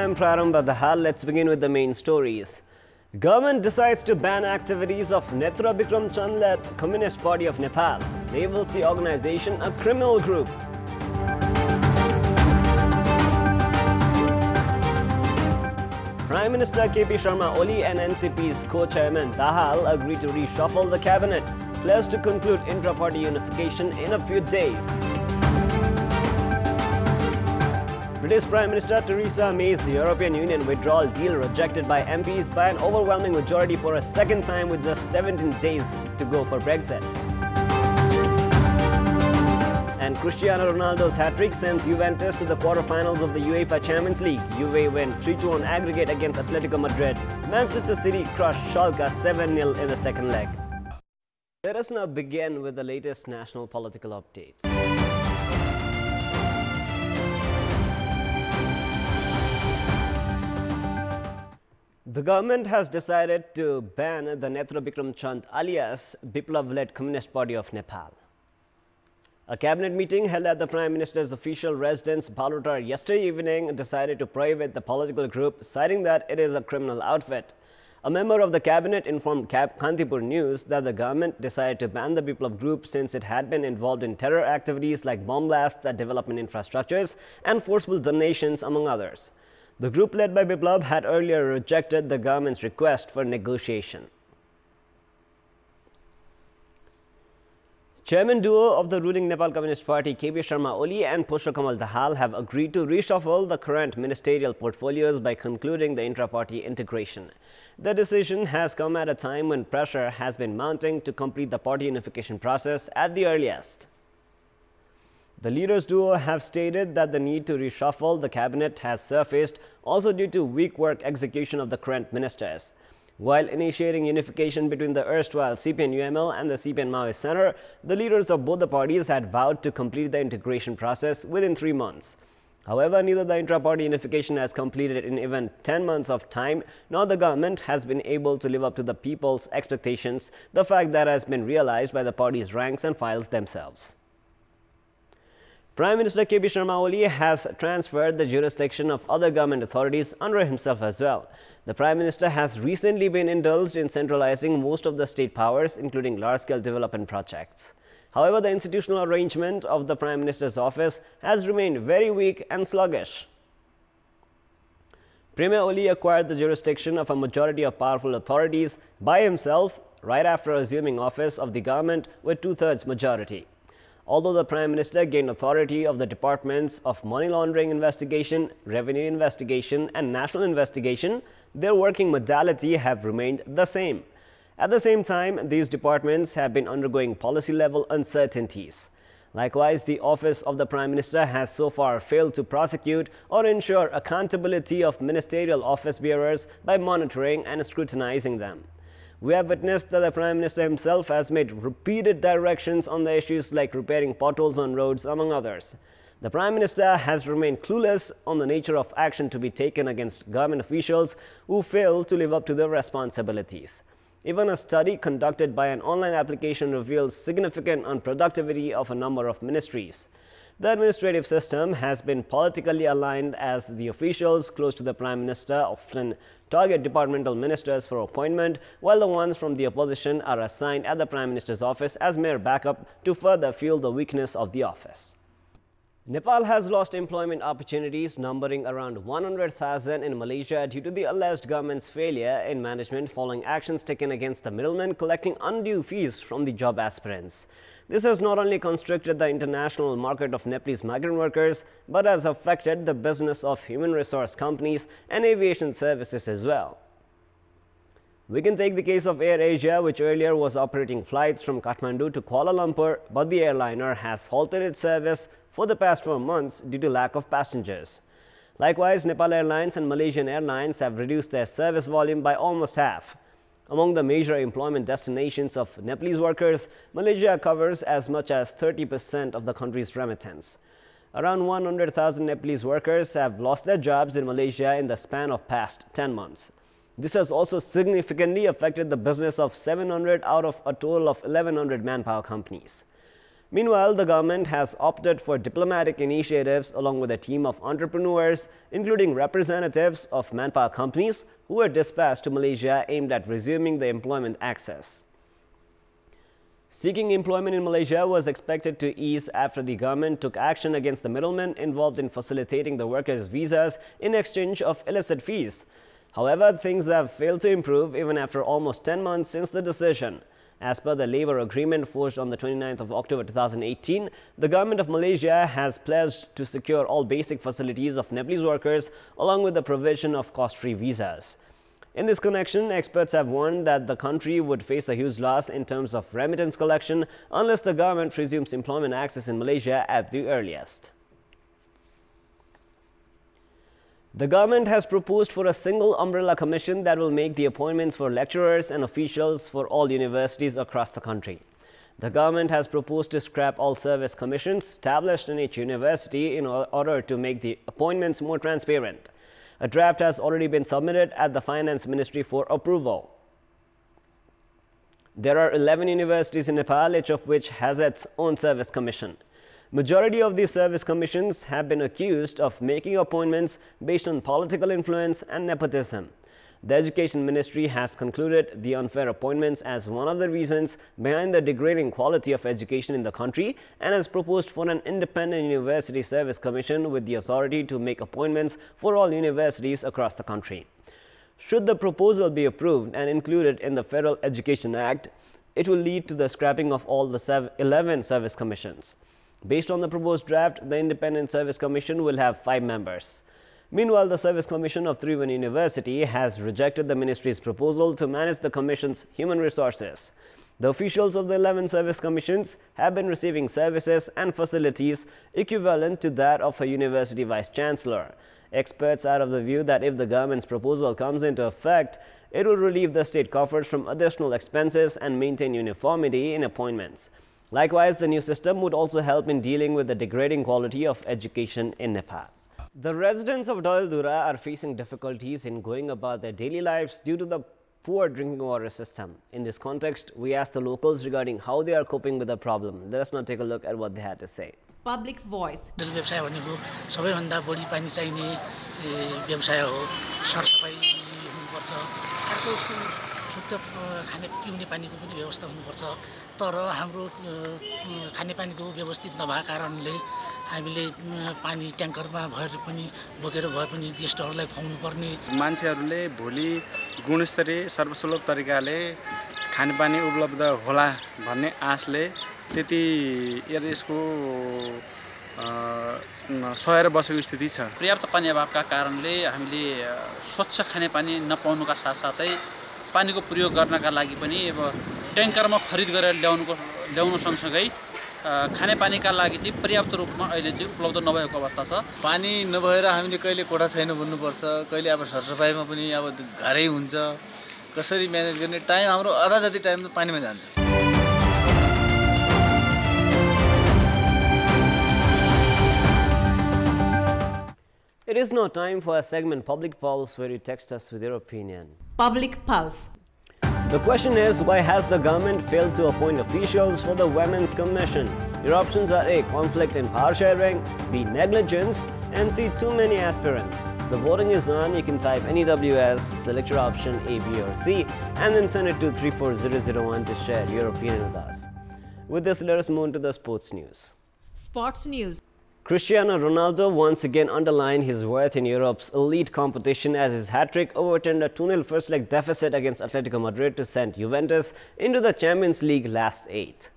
am Prarambha Dahal. Let's begin with the main stories. Government decides to ban activities of Netra Bikram Chand-led Communist Party of Nepal, labels the organization a criminal group. Prime Minister KP Sharma Oli and NCP's co-chairman Dahal agreed to reshuffle the cabinet, pledged to conclude intra-party unification in a few days. British Prime Minister Theresa May's European Union withdrawal deal rejected by MPs by an overwhelming majority for a second time with just 17 days to go for Brexit. And Cristiano Ronaldo's hat-trick sends Juventus to the quarter-finals of the UEFA Champions League. Juve went 3-1 aggregate against Atletico Madrid. Manchester City crushed Schalke 7-0 in the second leg. Let us now begin with the latest national political updates. The government has decided to ban the Netra Bikram Chand alias Biplav-led Communist Party of Nepal. A cabinet meeting held at the Prime Minister's official residence, Bhalutar, yesterday evening decided to prohibit the political group, citing that it is a criminal outfit. A member of the cabinet informed Kantipur News that the government decided to ban the Biplav group since it had been involved in terror activities like bomb blasts at development infrastructures and forceful donations, among others. The group led by Biplav had earlier rejected the government's request for negotiation. Chairman duo of the ruling Nepal Communist Party KP Sharma Oli and Pushpakamal Dahal have agreed to reshuffle the current ministerial portfolios by concluding the intra-party integration. The decision has come at a time when pressure has been mounting to complete the party unification process at the earliest. The leaders duo have stated that the need to reshuffle the cabinet has surfaced also due to weak work execution of the current ministers. While initiating unification between the erstwhile CPN-UML and the CPN-Maoist Center, the leaders of both the parties had vowed to complete the integration process within 3 months. However, neither the intra-party unification has completed in even 10 months of time, nor the government has been able to live up to the people's expectations, the fact that has been realized by the party's ranks and files themselves. Prime Minister KP Sharma Oli has transferred the jurisdiction of other government authorities under himself as well. The Prime Minister has recently been indulged in centralizing most of the state powers, including large-scale development projects. However, the institutional arrangement of the Prime Minister's office has remained very weak and sluggish. Premier Oli acquired the jurisdiction of a majority of powerful authorities by himself right after assuming office of the government with 2/3 majority. Although the Prime Minister gained authority of the departments of money laundering investigation, revenue investigation and national investigation, their working modality have remained the same. At the same time, these departments have been undergoing policy-level uncertainties. Likewise, the office of the Prime Minister has so far failed to prosecute or ensure accountability of ministerial office bearers by monitoring and scrutinizing them. We have witnessed that the Prime Minister himself has made repeated directions on the issues like repairing potholes on roads, among others. The Prime Minister has remained clueless on the nature of action to be taken against government officials who fail to live up to their responsibilities. Even a study conducted by an online application reveals significant unproductivity of a number of ministries. The administrative system has been politically aligned as the officials close to the Prime Minister often target departmental ministers for appointment, while the ones from the opposition are assigned at the Prime Minister's office as mere backup to further fuel the weakness of the office. Nepal has lost employment opportunities numbering around 100,000 in Malaysia due to the alleged government's failure in management following actions taken against the middlemen collecting undue fees from the job aspirants. This has not only constricted the international market of Nepalese migrant workers, but has affected the business of human resource companies and aviation services as well. We can take the case of Air Asia, which earlier was operating flights from Kathmandu to Kuala Lumpur, but the airliner has halted its service for the past 4 months due to lack of passengers. Likewise, Nepal Airlines and Malaysian Airlines have reduced their service volume by almost half. Among the major employment destinations of Nepalese workers, Malaysia covers as much as 30% of the country's remittance. Around 100,000 Nepalese workers have lost their jobs in Malaysia in the span of past 10 months. This has also significantly affected the business of 700 out of a total of 1,100 manpower companies. Meanwhile, the government has opted for diplomatic initiatives along with a team of entrepreneurs, including representatives of manpower companies who were dispatched to Malaysia aimed at resuming the employment access. Seeking employment in Malaysia was expected to ease after the government took action against the middlemen involved in facilitating the workers' visas in exchange of illicit fees. However, things have failed to improve even after almost 10 months since the decision. As per the labour agreement forged on the 29th of October 2018, the government of Malaysia has pledged to secure all basic facilities of Nepalese workers along with the provision of cost-free visas. In this connection, experts have warned that the country would face a huge loss in terms of remittance collection unless the government resumes employment access in Malaysia at the earliest. The government has proposed for a single umbrella commission that will make the appointments for lecturers and officials for all universities across the country. The government has proposed to scrap all service commissions established in each university in order to make the appointments more transparent. A draft has already been submitted at the Finance Ministry for approval. There are 11 universities in Nepal, each of which has its own service commission. Majority of these service commissions have been accused of making appointments based on political influence and nepotism. The Education Ministry has concluded the unfair appointments as one of the reasons behind the degrading quality of education in the country and has proposed for an independent university service commission with the authority to make appointments for all universities across the country. Should the proposal be approved and included in the Federal Education Act, it will lead to the scrapping of all the 11 service commissions. Based on the proposed draft, the Independent Service Commission will have 5 members. Meanwhile, the Service Commission of Tribhuvan University has rejected the ministry's proposal to manage the commission's human resources. The officials of the 11 service commissions have been receiving services and facilities equivalent to that of a university vice-chancellor. Experts are of the view that if the government's proposal comes into effect, it will relieve the state coffers from additional expenses and maintain uniformity in appointments. Likewise, the new system would also help in dealing with the degrading quality of education in Nepal. The residents of Doildura are facing difficulties in going about their daily lives due to the poor drinking water system. In this context, we asked the locals regarding how they are coping with the problem. Let us now take a look at what they had to say. Public voice. व्यवसाय भनेको सबैभन्दा बढी पानी चाहिने व्यवसाय हो सरसफाइ हुनुपर्छ अर्को शुद्ध खाने पिउने पानीको पनि व्यवस्था हुनुपर्छ तर हाम्रो खाने पानीको व्यवस्थित नभएको कारणले हामीले पानी ट्याङ्करमा भएर पनि बोकेर भए पनि गेस्टहरूलाई खुवाउनु पर्ने मान्छेहरूले भोलि गुणस्तरीय सर्वसुलभ तरिकाले खानेपानी उपलब्ध होला भन्ने आशले त्यति यसको सहेर बसेको स्थिति छ पर्याप्त पानी अभावका कारणले हामीले स्वच्छ खानेपानी नपाउनुका साथसाथै पानीको प्रयोग गर्नका लागि पनि अब ट्याङ्करमा खरिद गरेर ल्याउनु सँगसँगै खानेपानीका लागि चाहिँ पर्याप्त रूपमा अहिले चाहिँ उपलब्ध नभएको अवस्था छ पानी नभएर हामीले कहिले कोठा छैन भन्नुपर्छ कहिले अब सरसफाइमा पनि अब गाह्रै हुन्छ कसरी म्यानेज गर्ने टाइम हाम्रो आधा जति टाइम त पानीमा जान्छ It is now time for a segment Public Pulse where you text us with your opinion. Public Pulse. The question is, why has the government failed to appoint officials for the Women's Commission? Your options are A. Conflict in power sharing, B. Negligence, and C. Too many aspirants. The voting is on. You can type NEWS, select your option A, B or C, and then send it to 34001 to share your opinion with us. With this, let us move on to the sports news. Sports news. Cristiano Ronaldo once again underlined his worth in Europe's elite competition as his hat-trick overturned a 2-0 first-leg deficit against Atletico Madrid to send Juventus into the Champions League last 8.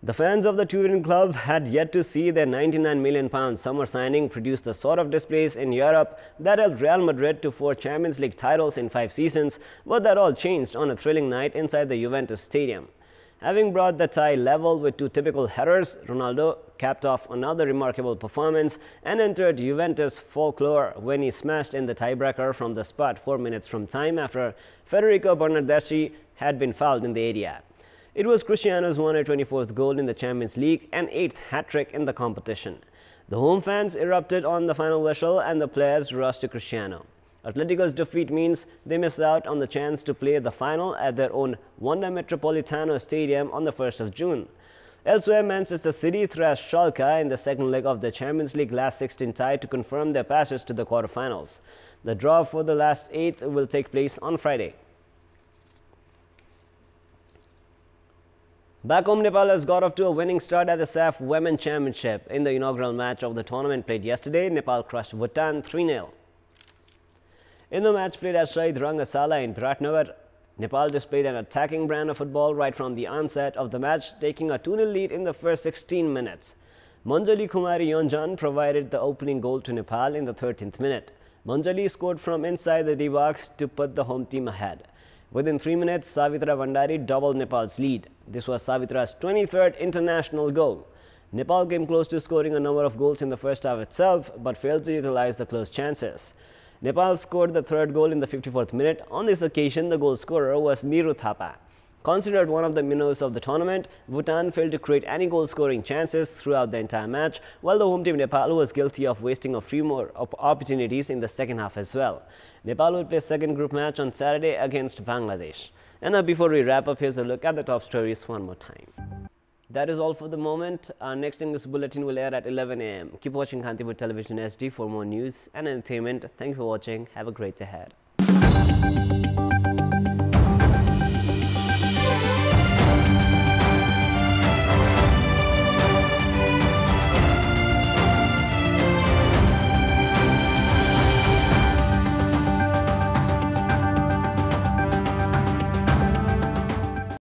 The fans of the Turin club had yet to see their £99 million summer signing produce the sort of displays in Europe that helped Real Madrid to 4 Champions League titles in 5 seasons, but that all changed on a thrilling night inside the Juventus stadium. Having brought the tie level with 2 typical headers, Ronaldo capped off another remarkable performance and entered Juventus folklore when he smashed in the tiebreaker from the spot 4 minutes from time after Federico Bernardeschi had been fouled in the area. It was Cristiano's 124th goal in the Champions League and 8th hat-trick in the competition. The home fans erupted on the final whistle and the players rushed to Cristiano. Atletico's defeat means they miss out on the chance to play the final at their own Wanda Metropolitano Stadium on the 1st of June. Elsewhere, Manchester City thrashed Schalke in the second leg of the Champions League last 16 tie to confirm their passage to the quarter-finals. The draw for the last 8 will take place on Friday. Back home, Nepal has got off to a winning start at the SAF Women's Championship. In the inaugural match of the tournament played yesterday, Nepal crushed Bhutan 3-0. In the match played at Shahid Rangasala in Biratnagar, Nepal displayed an attacking brand of football right from the onset of the match, taking a 2-0 lead in the first 16 minutes. Manjali Kumari Yonjan provided the opening goal to Nepal in the 13th minute. Manjali scored from inside the D-box to put the home team ahead. Within 3 minutes, Savitra Vandari doubled Nepal's lead. This was Savitra's 23rd international goal. Nepal came close to scoring a number of goals in the first half itself, but failed to utilize the close chances. Nepal scored the third goal in the 54th minute. On this occasion, the goal scorer was Niru Thapa. Considered one of the minnows of the tournament, Bhutan failed to create any goal-scoring chances throughout the entire match, while the home team Nepal was guilty of wasting a few more opportunities in the second half as well. Nepal will play second group match on Saturday against Bangladesh. And now before we wrap up, here's a look at the top stories one more time. That is all for the moment. Our next English bulletin will air at 11 a.m. Keep watching Kantipur Television SD for more news and entertainment. Thank you for watching. Have a great day ahead.